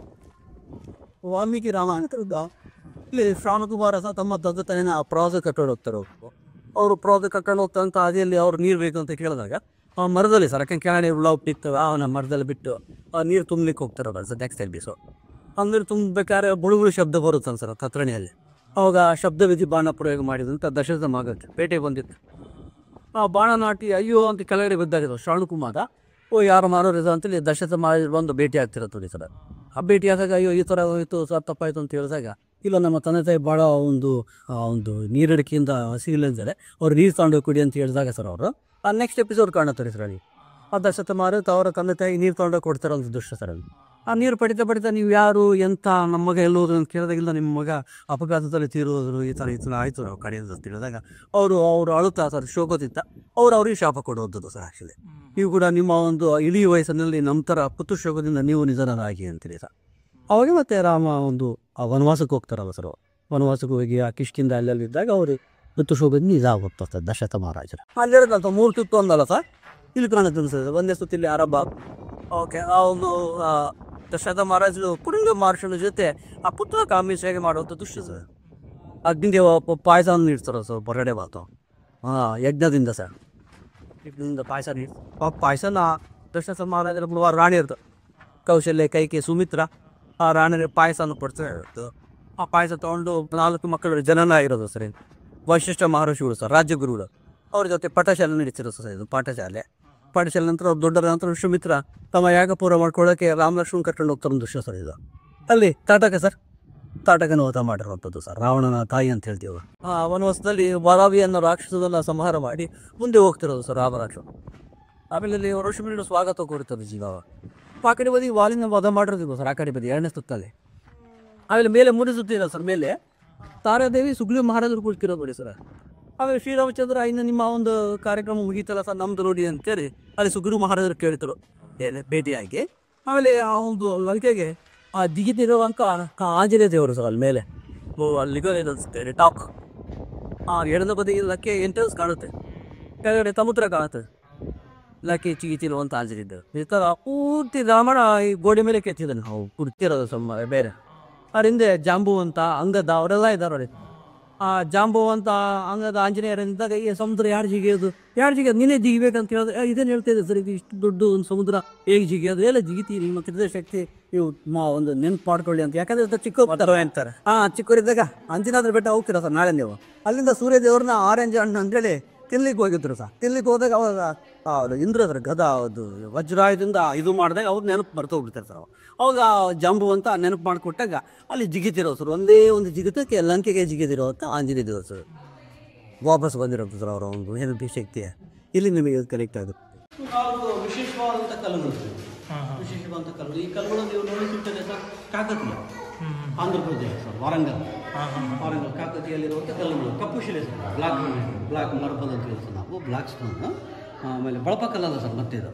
ವಾಲ್ಮೀಕಿ ರಾಮಾಯಣ ಇಲ್ಲಿ ಶ್ರವಣ ಕುಮಾರ ಸಹ ತಮ್ಮ ತಂದೆ ತಾಯಿನ ಪ್ರವಾಸ ಕರ್ಕೊಂಡು ಹೋಗ್ತಾರೆ. ಅವರು ಪ್ರವಾಸ ಕರ್ಕೊಂಡು ಹೋಗ್ತಾರಂತ ಅದಿಯಲ್ಲಿ ಅವ್ರು ನೀರು ಬೇಕು ಅಂತ ಕೇಳಿದಾಗ ಆ ಮರದಲ್ಲಿ ಸರ್, ಯಾಕಂದ್ರೆ ಕೆಳಗಡೆ ಹುಳ ಹುಟ್ಟಿರ್ತವೆ, ಅವನ ಮರದಲ್ಲಿ ಬಿಟ್ಟು ಆ ನೀರು ತುಂಬಲಿಕ್ಕೆ ಹೋಗ್ತಾರೆ ಸರ್. ನೆಕ್ಸ್ಟ್ ಎಪಿಸೋ ಅಂದ್ರೆ ತುಂಬಬೇಕಾದ್ರೆ ಬುಳುಗುಳು ಶಬ್ದ ಬರುತ್ತೆ ಸರ್ ತತ್ರಣೆಯಲ್ಲಿ. ಅವಾಗ ಶಬ್ದ ವಿಧಿ ಬಾಣ ಪ್ರಯೋಗ ಮಾಡಿದಂತ ದಶರಥ ಮಗಕ್ಕೆ ಪೇಟೆ ಬಂದಿತ್ತು. ಆ ಬಾಣ ನಾಟಿ ಅಯ್ಯೋ ಅಂತ ಕೆಳಗಡೆ ಬಿದ್ದಾಗಿದ್ರು ಶ್ರವಣ ಕುಮಾರ. ಯಾರು ಮಾರೋರಿದ ಅಂತೇಳಿ ದಶರಥ ಮಹಾರಾಜರು ಬಂದು ಭೇಟಿ ಆಗ್ತಿರತ್ತೆ ಸರ್. ಆ ಭೇಟಿ ಆದಾಗ ಅಯ್ಯೋ ಈ ಥರ ಹೋಯಿತು ಸರ್, ತಪ್ಪಾಯಿತು ಅಂತ ಹೇಳಿದಾಗ ಇಲ್ಲ ನಮ್ಮ ತಂದೆ ತಾಯಿ ಭಾಳ ಒಂದು ನೀರಡಿಕೆಯಿಂದ ಹಸಿಗಿಲ್ಲಂದರೆ ಅವ್ರು ನೀರು ತಗೊಂಡು ಕುಡಿ ಅಂತ ಹೇಳಿದಾಗ ಸರ್ ಅವರು ಆ ನೆಕ್ಸ್ಟ್ ಎಪಿಸೋಡ್ ಕಾಣುತ್ತಾರೆ ಸರ್ ಅಲ್ಲಿ. ಆ ದಶರಥ ಮಹಾರಾಜ್ ಅವರ ತಂದೆ ತಾಯಿ ನೀರು ತಗೊಂಡು ಕೊಡ್ತಾರೆ ಒಂದು ದೃಶ್ಯ ಸರ್ ಅಲ್ಲಿ. ಆ ನೀರು ಪಡಿತಾ ನೀವು ಯಾರು ಎಂತ ನಮ್ಮ ಮಗ ಎಲ್ಲೋದ್ರು ಅಂತ ಕೇಳಿದಾಗಿಲ್ಲ, ನಿಮ್ಮ ಮಗ ಅಪಘಾತದಲ್ಲಿ ತೀರೋದ್ರು, ಈ ಥರ ಆಯಿತು ನಾವು ಕಡೆಯಿಂದ ಅಂತ ಹೇಳಿದಾಗ ಅವರು ಅಳುತ್ತಾ ಸರ್ ಶೋಕೋತಿತ್ತ ಅವ್ರಿಗೆ ಶಾಪ ಕೊಡೋದು ಸರ್. ಆ್ಯಕ್ಚುಲಿ ನೀವು ಕೂಡ ನಿಮ್ಮ ಒಂದು ಇಳಿ ವಯಸ್ಸಿನಲ್ಲಿ ನಮ್ಮ ಥರ ಪುತ್ರಶೋಕದಿಂದ ನೀವು ನಿಧನರಾಗಿ ಅಂತೀರಿ ಸರ್. ಅವಾಗ ಮತ್ತೆ ರಾಮ ಒಂದು ಆ ವನವಾಸಕ್ಕೆ ಹೋಗ್ತಾರಲ್ಲ ಸರ್, ವನವಾಸಕ್ಕೆ ಹೋಗಿ ಆ ಕಿಷ್ಕಿಂದ ಅಲ್ಲೆಲ್ಲಿದ್ದಾಗ ಅವರು ಪುತ್ರಶೋಕದಿಂದ ಇದಾಗುತ್ತೆ ಸರ್ ದಶರಥ ಮಹಾರಾಜರು. ಅಲ್ಲಿರೋದಂತ 3 ಸುತ್ತು ಒಂದಲ್ಲ ಸರ್, ಇಲ್ಲಿ ಕಾಣುತ್ತೆ ಸರ್. 1ನೇ ಸುತ್ತಿಲ್ಲಿ ಆರಂಭ. ಓಕೆ. ಆ ಒಂದು ದಶರಥ ಮಹಾರಾಜರು ಪುರಂಗ ಮಹರ್ಷಿಗಳ ಜೊತೆ ಆ ಪುತ್ರ ಕಾಮಿಷಿಯಾಗಿ ಮಾಡುವಂಥ ದೃಶ್ಯ ಸರ್. ಅಗ್ನಿದೇವ ಪಾಯಸವನ್ನು ನೀಡ್ತಾರೆ ಸರ್ ಹೊರಗಡೆ ಬಾತು ಯಜ್ಞದಿಂದ ಸರ್. ಯಜ್ಞದಿಂದ ಪಾಯಸ ಪಾಯಸನ ದಶರಥ ಮಹಾರಾಜರ ರಾಣಿ ಇರ್ತದೆ, ಕೌಶಲ್ಯ, ಕೈಕೆ, ಸುಮಿತ್ರ. ಆ ರಾಣಿಗೆ ಪಾಯಸನ ಕೊಡ್ತಾರೆ. ಆ ಪಾಯಸ ತೊಗೊಂಡು 4 ಮಕ್ಕಳು ಜನನ ಆಗಿರೋದು ಸರ್. ವಶಿಷ್ಠ ಮಹರ್ಷಿಗಳು ಸರ್, ರಾಜ್ಯಗುರುಗಳು, ಅವ್ರ ಜೊತೆ ಪಠಶಾಲೆ ನಡೀತಿರೋ ಸರ್. ಇದು ಪಾಠಶಾಲೆ ನಂತರ ಅವ್ರು ದೊಡ್ಡರ ನಂತರ ಸುಮಿತ್ರ ತಮ್ಮ ಯಾಗಪೂರ ಮಾಡ್ಕೊಳ್ಳೋಕೆ ರಾಮಲಕ್ಷ್ಮಣ್ ಕರ್ಕೊಂಡು ಹೋಗ್ತಾರೆ ಒಂದು ದೃಶ್ಯ ಸರ್. ಇದು ಅಲ್ಲಿ ತಾಟಕನ ಹೋತ ಮಾಡಿರುವಂಥದ್ದು ಸರ್, ರಾವಣನ ತಾಯಿ ಅಂತ ಹೇಳ್ತೀವಿ. ಆ ವನವಾಸದಲ್ಲಿ ವರಾವಿ ಅನ್ನೋ ರಾಕ್ಷಸದನ್ನ ಸಂಹಾರ ಮಾಡಿ ಮುಂದೆ ಹೋಗ್ತಿರೋದು ಸರ್ ರಾಮರಾಕ್ಷ. ಆಮೇಲೆ ಅಲ್ಲಿ ಋಷಿಮುನಿಗಳು ಸ್ವಾಗತ ಕೋರುತ್ತಾರೆ ಜೀವ. ಆ ಕಡೆ ಬದಿ ವಾಲಿನ ವಧ ಮಾಡಿರೋದಿಲ್ಲ ಸರ್, ಆ ಕಡೆ ಬದಿ 2ನೇ ಸುತ್ತಲ್ಲಿ. ಆಮೇಲೆ ಮೇಲೆ 3ನೇ ಸುತ್ತಿಲ್ಲ ಸರ್. ಮೇಲೆ ತಾರಾದೇವಿ ಸುಗ್ರೀವ ಮಹಾರಾಜರು ಕುಳಿತಿರೋದು ನೋಡಿ ಸರ್. ಆಮೇಲೆ ಶ್ರೀರಾಮಚಂದ್ರ ಇನ್ನು ನಿಮ್ಮ ಒಂದು ಕಾರ್ಯಕ್ರಮ ಮುಗೀತಲ್ಲ ಸರ್ ನಮ್ದು ನೋಡಿ ಅಂತೇಳಿ ಅಲ್ಲಿ ಸುಗ್ರೀವ ಮಹಾರಾಜರು ಕೇಳ್ತಾರೆ ಭೇಟಿಯಾಗಿ. ಆಮೇಲೆ ಆ ಒಂದು ಲಂಕೆಗೆ ಆ ದಿಗಿತಿರುವಂಥ ಆಂಜನೇಯ ದೇವರು ಸರ್ ಅಲ್ಲಿ ಮೇಲೆ ಅಲ್ಲಿಗೆ ಟಾಕ್. ಆ ಎಡದ ಬದಿ ಲಕ್ಕೆ ಎಂಟ್ರೆನ್ಸ್ ಕಾಣುತ್ತೆ, ಕೆಳಗಡೆ ಸಮುದ್ರ ಕಾಣುತ್ತೆ, ಲಕ್ಕೆ ಚಿಗಿತಿರುವಂಥ ಆಂಜನೇಯ ದೇವರು. ಈ ಥರ ಪೂರ್ತಿ ರಾಮಣ ಈ ಗೋಡೆ ಮೇಲೆ ಕೆತ್ತಿದ್ದಾನೆ ನಾವು ಕುರ್ತಿರೋದು ಬೇರೆ. ಅವ್ರ ಹಿಂದೆ ಜಾಂಬುವಂತ ಅಂಗದ ಅವರೆಲ್ಲ ಇದ್ದಾರೆ ನೋಡಿ. ಆ ಜಾಂಬುವಂತ ಅಂಗದ ಆಂಜನೇಯರಿಂದಾಗ ಈ ಸಮುದ್ರ ಯಾರು ಜಿಗಿಯೋದು ನೀನೇ ಜಿಗಿಬೇಕಂತ ಹೇಳಿದ್ರೆ ಇದೇನು ಹೇಳ್ತಿದ್ದೆ ಸರ್, ಇದು ಇಷ್ಟು ದೊಡ್ಡ ಒಂದು ಸಮುದ್ರ ಹೇಗೆ ಜಿಗಿಯೋದು, ಎಲ್ಲ ಜಿಗಿತೀರಿ ನಿಮ್ಮ ಹೃದಯ ಶಕ್ತಿ ನೀವು ಒಂದು ನೆನ್ಪು ಮಾಡ್ಕೊಳ್ಳಿ ಅಂತ. ಯಾಕಂದ್ರೆ ಚಿಕ್ಕ ಅಂತಾರೆ. ಚಿಕ್ಕವರಿದ್ದಾಗ ಅಂಜನಾದ್ರಿ ಬೆಟ್ಟ ಹೋಗ್ತೀರ ಸರ್ ನಾಳೆ ನೀವು. ಅಲ್ಲಿಂದ ಸೂರ್ಯ ದೇವ್ರನ್ನ ಆರೆಂಜ್ ಹಣ್ಣು ಅಂತೇಳಿ ತಿನ್ಲಿಕ್ಕೆ ಹೋಗಿದ್ರು ಸರ್. ತಿನ್ಲಿಕ್ಕೆ ಹೋದಾಗ ಅವಾಗ ಇಂದ್ರ ಸರ್ ಗದ ಅದು ವಜ್ರಾಯದಿಂದ ಇದು ಮಾಡಿದಾಗ ಅವ್ರು ನೆನಪು ಬರ್ತೋಗ್ಬಿಡ್ತಾರೆ ಸರ್. ಅವಾಗ ಜಂಬು ಅಂತ ನೆನಪು ಮಾಡಿಕೊಟ್ಟಾಗ ಅಲ್ಲಿ ಜಿಗಿತಿರೋ ಸರ್, ಒಂದೇ ಒಂದು ಜಿಗಿತಕ್ಕೆ ಲಂಕೆಗೆ ಜಿಗಿದಿರೋ ಅಂತ ಆಂಜನೇಯ ದೇವರು ಸರ್ ವಾಪಸ್ ಬಂದಿರೋದು ಸರ್ ಅವರ ಒಂದು ನೆನಪು ಶಕ್ತಿ. ಇಲ್ಲಿ ನಿಮಗೆ ಕನೆಕ್ಟ್ ಆಗುತ್ತೆ. ವಿಶೇಷವಾದಂಥ ಕಲ್ಲುಗಳು, ವಿಶೇಷವಾದಂಥ ಕಲ್ಲುಗಳು. ಈ ಕಲ್ಲುಗಳು ನೀವು ನೋಡಿಸುತ್ತದೆ ಸರ್ ಕಾಕತಿಯ, ಆಂಧ್ರ ಪ್ರದೇಶ ಸರ್, ವಾರಂಗಲ್ ಕಾಕತಿಯಲ್ಲಿರುವಂಥ ಕಲ್ಲುಗಳು. ಕಪ್ಪು ಶಿಲೆ ಸರ್, ಬ್ಲಾಕ್ ಮಾರ್ಬಲ್ ಅಂತ ಹೇಳ್ತೀವಿ ನಾವು, ಬ್ಲಾಕ್ ಸ್ಟೋನ್. ಆಮೇಲೆ ಬಳಪಕಲ್ಲಲ್ಲ ಸರ್, ಮತ್ತೆ ಇದು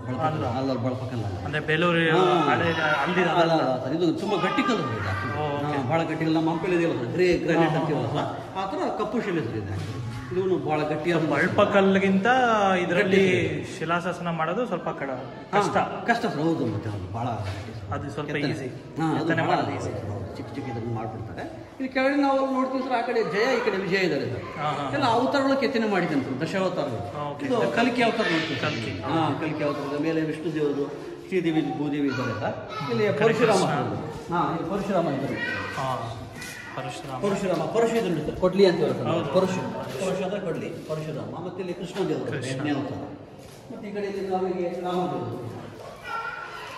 ಬಳಪಕಲ್ಲ, ಇದು ತುಂಬ ಗಟ್ಟಿ ಕಲ್ಲು ಭಾಳ ಗಟ್ಟಿ ಕಲ್ಲು. ನಮ್ಮ ಹಂಪಲ್ಲಿ ಗ್ರಾನೈಟ್ ಅಂತೀವಲ್ಲ ಸರ್, ಆ ಥರ ಕಪ್ಪು ಶಿಲೆ ಸರ್ ಇದೆ. ಇದು ಭಾಳ ಗಟ್ಟಿಯಾದ ಬಳಪಕಲ್ಲಿಗಿಂತ ಇದರಲ್ಲಿ ಶಿಲಾಶಾಸನ ಮಾಡೋದು ಸ್ವಲ್ಪ ಕಷ್ಟ ಸರ್. ಹೌದು, ಮತ್ತೆ ಅದು ಭಾಳ ಅದು ಸ್ವಲ್ಪ ಈಸಿ, ಚಿಕ್ಕ ಇದನ್ನು ಮಾಡ್ಬಿಡ್ತಾರೆ. ಇಲ್ಲಿ ಕೆಳಗಡೆ ನಾವು ನೋಡ್ತೀವಿ ಸರ್, ಆ ಕಡೆ ಜಯ, ಈ ಕಡೆ ವಿಜಯ ಇದ್ದಾರೆ ಸರ್. ಎಲ್ಲ ಅವತಾರಗಳು ಕೆತ್ತನೆ ಮಾಡಿದಂತ ದಶಾವತಾರಗಳು. ಇದು ಕಲ್ಕಿ ಅವತಾರ ನೋಡ್ತೀವಿ. ಕಲ್ಕಿ ಅವತಾರದ ಮೇಲೆ ವಿಷ್ಣು ದೇವರು, ಶ್ರೀದೇವಿ ಭೂದೇವಿ ಇದ್ದಾರೆ ಸರ್. ಇಲ್ಲಿ ಪರಶುರಾಮ, ಹಾಂ ಇಲ್ಲಿ ಪರಶುರಾಮ ಇದ್ದಾರೆ. ಪರಶು ಇದ್ರು ಸರ್, ಕೊಡ್ಲಿ ಅಂತ ಹೇಳ್ತಾರೆ. ಪರಶು ಅಂದರೆ ಕೊಡ್ಲಿ, ಪರಶುರಾಮ. ಮತ್ತು ಇಲ್ಲಿ ಕೃಷ್ಣ ದೇವರು ಯಜ್ಞಾವತಾರ. ಮತ್ತು ಈ ಕಡೆ ಇಲ್ಲಿ ನಮಗೆ ರಾಮದೇವರು.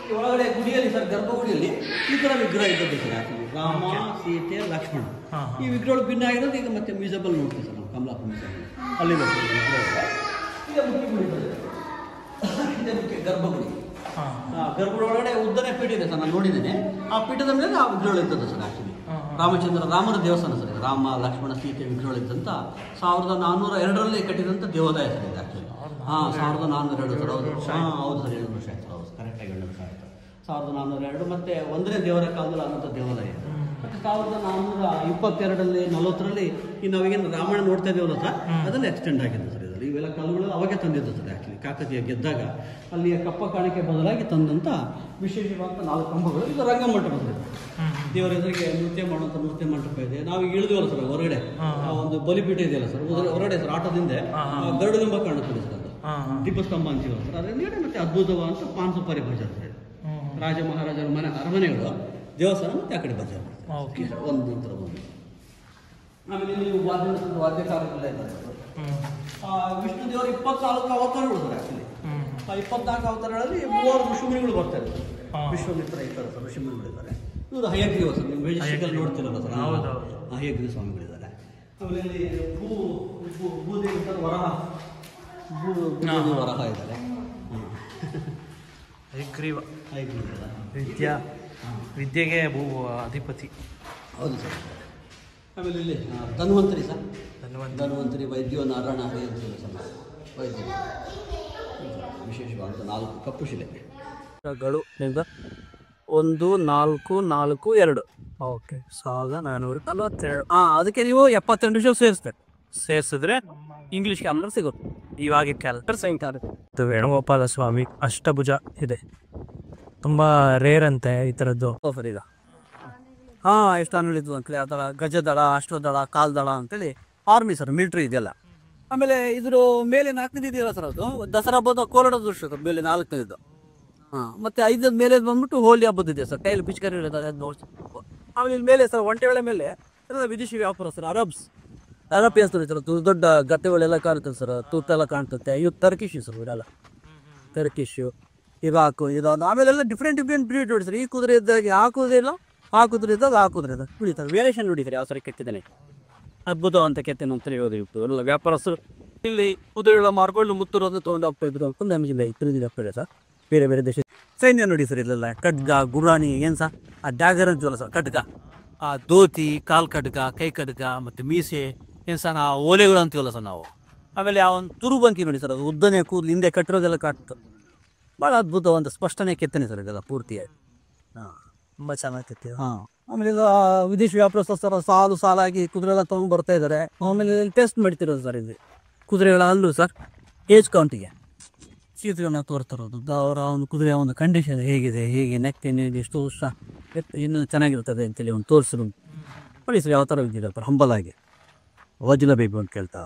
ಈ ಒಳಗಡೆ ಗುಡಿಯಲ್ಲಿ ಸರ್, ಗರ್ಭಗುಡಿಯಲ್ಲಿ ಈ ಥರ ವಿಗ್ರಹ ಇದ್ದದ್ದು ಸರ್. ಆ್ಯಕ್ಚುಲಿ ರಾಮ, ಸೀತೆ, ಲಕ್ಷ್ಮಣ ಈ ವಿಗ್ರಹಗಳು ಭಿನ್ನ ಆಗಿರೋದು ಈಗ ಮತ್ತೆ ಮ್ಯೂಸಿಯಬಲ್ ನೋಡ್ತೀವಿ ಸರ್ ನಾವು, ಕಮಲಾಪುರ ಮ್ಯೂಸಿಯಂ. ಅಲ್ಲಿ ಇದೇ ಮುಖ್ಯ ಗುಡಿ ಬರುತ್ತೆ, ಇದೇ ಮುಖ್ಯ ಗರ್ಭಗುಡಿ. ಗರ್ಭಗುಡಿ ಒಳಗಡೆ ಉದ್ದನೆ ಪೀಠ ಇದೆ ಸರ್, ನಾನು ನೋಡಿದ್ದೇನೆ. ಆ ಪೀಠದ ಮೇಲೆ ಆ ವಿಗ್ರಹಗಳು ಇರ್ತದೆ ಸರ್. ಆ್ಯಕ್ಚುಲಿ ರಾಮನ ದೇವಸ್ಥಾನ ಸರ್. ರಾಮ, ಲಕ್ಷ್ಮಣ, ಸೀತೆ ವಿಗ್ರಹಗಳಿದ್ದಂಥ 1402ರಲ್ಲಿ ಕಟ್ಟಿದಂಥ ದೇವಾಲಯ ಸರ್ ಇದು. Actually 1402 sir. ಹೌದು ಹೌದು ಸರ್, 7 ವರ್ಷ ಆಯ್ತು. ಹೌದು, ಕರೆಕ್ಟಾಗಿ 7 ವರ್ಷ ಆಯಿತು. 1402 ಮತ್ತು 1ನೇ ದೇವರ ಕಾಲದಲ್ಲಿ ಆದಂಥ ದೇವಾಲಯ. ಮತ್ತು 1422ರಲ್ಲಿ 40ರಲ್ಲಿ ಈ ನಾವೇನು ರಾಮಾಯಣ ನೋಡ್ತಾ ಇದ್ದೀವಲ್ಲ ಸರ್, ಅದೆಲ್ಲ ಎಕ್ಸ್ಟೆಂಡ್ ಆಗಿದೆ ಸರ್. ಇದರಲ್ಲಿ ಇವೆಲ್ಲ ಕಲ್ಲುಗಳು ಅವಾಗೆ ತಂದಿದ್ದು ಸರ್. ಆ್ಯಕ್ಚುಲಿ ಕಾಕತೀಯ ಗೆದ್ದಾಗ ಅಲ್ಲಿಯ ಕಪ್ಪ ಕಾಣಿಕೆ ಬದಲಾಗಿ ತಂದಂಥ ವಿಶೇಷವಾದಂಥ 4 ಕಂಬಗಳು. ಇದು ರಂಗಮಂಟಪ ಸರ್. ದೇವರ ಎದುರಿಗೆ ನೃತ್ಯ ಮಾಡುವಂಥ ನೃತ್ಯ ಮಂಟಪ ಇದೆ. ನಾವು ಈಗ ಇಳಿದಿವಲ್ಲ ಸರ್ ಹೊರಗಡೆ, ಒಂದು ಬಲಿಪೀಠ ಇದೆಯಲ್ಲ ಸರ್ ಹೊರಗಡೆ ಸರ್, ಆಟದಿಂದ ಗರುಡಲಿಂಬ ಕಾಣುತ್ತದೆ ಸರ್. ಅದು ದೀಪಸ್ತಂಭ ಅಂತೀವಲ್ಲ ಸರ್. ಅದರಿಂದ ಮತ್ತೆ ಅದ್ಭುತವಾದಂಥ ಪಾನ್ ಸುಪಾರಿ ಬಜಾರ್ ಸರ್. ರಾಜ ಮಹಾರಾಜರ ಅರಮನೆಗಳು, ದೇವಸ್ಥಾನ ಮತ್ತು ಆ ಕಡೆ ಬಜಾರ್ ಒಂದು ನಂತರ ಒಂದು. ಆಮೇಲೆ ಇಲ್ಲಿ ವಾದ್ಯಕಾರಗಳೆಲ್ಲ ಇದ್ದಾರೆ ಸರ್. ವಿಷ್ಣು ದೇವರ 24 ಅವತಾರಗಳು ಸರ್. ಆ್ಯಕ್ಚುಲಿ ಆ 24 ಅವತಾರಗಳಲ್ಲಿ 3 ಋಷಿಮುನಿಗಳು ಬರ್ತಾರೆ ಸರ್. ವಿಶ್ವಾಮಿತ್ರ ಇದ್ದಾರೆ ಸರ್, ಋಷಿಮುನಿಗಳಿದ್ದಾರೆ. ಇವರು ಹಯಗ್ರೀವ ಸರ್, ನೀವು ಮೆಜೆಸ್ಟಿಕಲ್ ನೋಡ್ತಿರಲ್ಲ ಸರ್, ಹಯಗ್ರೀವ ಸ್ವಾಮಿಗಳಿದ್ದಾರೆ. ಆಮೇಲೆ ಅಲ್ಲಿ ಭೂದೇವಿ ಸರ್, ವರಹ ಇದ್ದಾರೆ. ವಿದ್ಯೆಗೆ ಅಧಿಪತಿ. ಹೌದು ಸರ್. ಆಮೇಲೆ ಇಲ್ಲಿ ಧನ್ವಂತರಿ ಸರ್, ಧನ್ವಂತರಿ ವೈದ್ಯೋ ನಾರಾಯಣ ಹರಿ ಅಂತಿಲ್ಲ ಸರ್. ವೈದ್ಯ ವಿಶೇಷವಾದಂಥ 4 ಕಪ್ಪು ಶಿಲೆಗಳು 1 4 4 2. ಓಕೆ, 1442. ಅದಕ್ಕೆ ನೀವು 72 ನಿಮಿಷ ಸೇರಿಸಿದ್ರೆ ಇಂಗ್ಲೀಷ್ ಕ್ಯಾಲೆಂಡರ್ ಸಿಗುತ್ತೆ. ಇವಾಗ ಕ್ಯಾಲೆಂಡರ್ ಸಾಯಂಕಾಲ ವೇಣುಗೋಪಾಲ ಸ್ವಾಮಿ ಅಷ್ಟಭುಜ ಇದೆ. ತುಂಬ ರೇರ್ ಅಂತೆ ಈ ಥರದ್ದು ಸರ್. ಈಗ ಎಷ್ಟು ಅನ್ನಿದ್ದು ಅಂತೇಳಿ ಆ ಥರ ಗಜದಳ, ಅಶ್ವದಳ, ಕಾಲ್ದಳ ಅಂತೇಳಿ ಆರ್ಮಿ ಸರ್, ಮಿಲಿಟ್ರಿ ಇದೆಯಲ್ಲ. ಆಮೇಲೆ ಇದ್ರ ಮೇಲೆ 4ನೇದು ಇದೆಯಲ್ಲ ಸರ್, ಅದು ದಸರಾ ಹಬ್ಬದ ಕೋಲಾರ ದೃಶ್ಯ ಸರ್, ಮೇಲೆ 4ನೇದು. ಮತ್ತು 5ನೇದು ಮೇಲೆ ಬಂದ್ಬಿಟ್ಟು ಹೋಲಿ ಹಬ್ಬದಿದೆ ಸರ್, ಕೈಯಲ್ಲಿ ಪಿಚ್ಕರಿ ನೋಡಿ. ಆಮೇಲೆ ಇಲ್ಲಿ ಮೇಲೆ ಸರ್, ಒಂಟೆಗಳ ಮೇಲೆ ಎಲ್ಲ ವಿದೇಶಿ ವ್ಯಾಪಾರ ಸರ್, ಅರಬಿಯನ್ಸ್ ಸರ್. ದೊಡ್ಡ ಗಟ್ಟೆಗಳೆಲ್ಲ ಕಾಣುತ್ತೆ ಸರ್, ತೂತೆಲ್ಲ ಕಾಣ್ತದೆ. ಇವು ಟರ್ಕಿಶ್ ಸರ್, ಇವರೆಲ್ಲ ಟರ್ಕಿಶು, ಇರಾಕು, ಇದೊಂದು. ಆಮೇಲೆ ಎಲ್ಲ ಡಿಫ್ರೆಂಟ್ ಬ್ರೀಡ್ ನೋಡಿ ಸರ್. ಈ ಕುದುರೆ ಇದ್ದಾಗ ಆ ಕುದುರೆ ಇಲ್ಲ, ಆ ಕುದುರೆ ಇದ್ದಾಗ ಆ ಕುದುರೆ ಇದ್ದಾಗ ಕುಡಿತಾರೆ. ವೇರಿಯೇಷನ್ ನೋಡಿದ್ದಾರೆ ಯಾವ ಸರಿ ಕೆತ್ತಿದ್ದಾನೆ, ಅದ್ಭುತ ಅಂತ ಕೆತ್ತೇನೆ ಅಂತ ಹೇಳೋದು. ಇತ್ತು ಎಲ್ಲ ವ್ಯಾಪಾರಸ್ಥರು ಇಲ್ಲಿ ಕುದುರೆಗಳ ಮಾರ್ಕೊಂಡು ಮುತ್ತೂರನ್ನು ತೊಗೊಂಡು ಹೋಗ್ತಾ ಇದ್ರು ಅಂತ ನಮಗೆ ತಿಳಿದಿದೆ ಸರ್. ಬೇರೆ ಬೇರೆ ದೇಶ ಸೈನ್ಯ ನೋಡಿ ಸರ್. ಇಲ್ಲೆಲ್ಲ ಖಡ್ಗ, ಗುರಾಣಿ, ಏನು ಸರ್ ಆ ಡ್ಯಾಗರ್ ಅಂತೀವಲ್ಲ ಸರ್, ಖಡ್ಗ, ಆ ಧೋತಿ, ಕಾಲ್ ಖಡ್ಗ, ಕೈ ಖಡ್ಗ, ಮತ್ತು ಮೀಸೆ, ಏನು ಸರ್ ಆ ಓಲೆಗಳು ಅಂತೀವಲ್ಲ ಸರ್ ನಾವು. ಆಮೇಲೆ ಆ ಒಂದು ತುರುಬಂಕಿ ನೋಡಿ ಸರ್, ಅದು ಉದ್ದನೆ ಕೂದಲು ಹಿಂದೆ ಕಟ್ಟಿರೋದೆಲ್ಲ ಕಾಟ್ತು. ಭಾಳ ಅದ್ಭುತವಾದ ಸ್ಪಷ್ಟನೆ ಕೆತ್ತನೆ ಸರ್ ಇದೆಲ್ಲ ಪೂರ್ತಿಯಾಗಿ. ತುಂಬ ಚೆನ್ನಾಗಿ. ಆಮೇಲೆ ವಿದೇಶಿ ವ್ಯಾಪಾರಸ್ಥರು ಸಾಲಾಗಿ ಕುದುರೆ ಎಲ್ಲ ತೊಗೊಂಡು ಬರ್ತಾ ಇದ್ದಾರೆ. ಆಮೇಲೆ ಟೆಸ್ಟ್ ಮಾಡ್ತಿರೋದು ಸರ್ ಇದು ಕುದುರೆಗಳ ಅಲ್ಲೂ ಸರ್, ಏಜ್ ಕೌಂಟಿಗೆ ಚೀತ್ರಗಳನ್ನ ತೋರ್ತಿರೋದು. ಅವರ ಒಂದು ಕುದುರೆಯ ಒಂದು ಕಂಡೀಷನ್ ಹೇಗಿದೆ, ಹೇಗೆ ನೆಕ್ಟೇನು, ಎಷ್ಟು ವರ್ಷ ಇನ್ನೂ ಚೆನ್ನಾಗಿರ್ತದೆ ಅಂತೇಳಿ ಒಂದು ತೋರಿಸಿದ್ರು. ನೋಡಿ ಸರ್ ಯಾವ ಥರ ಇದ್ದಿರಪ್ಪ ಹಂಬಲಾಗಿ ವಜ್ರಬೇಕು ಅಂತ ಕೇಳ್ತಾ.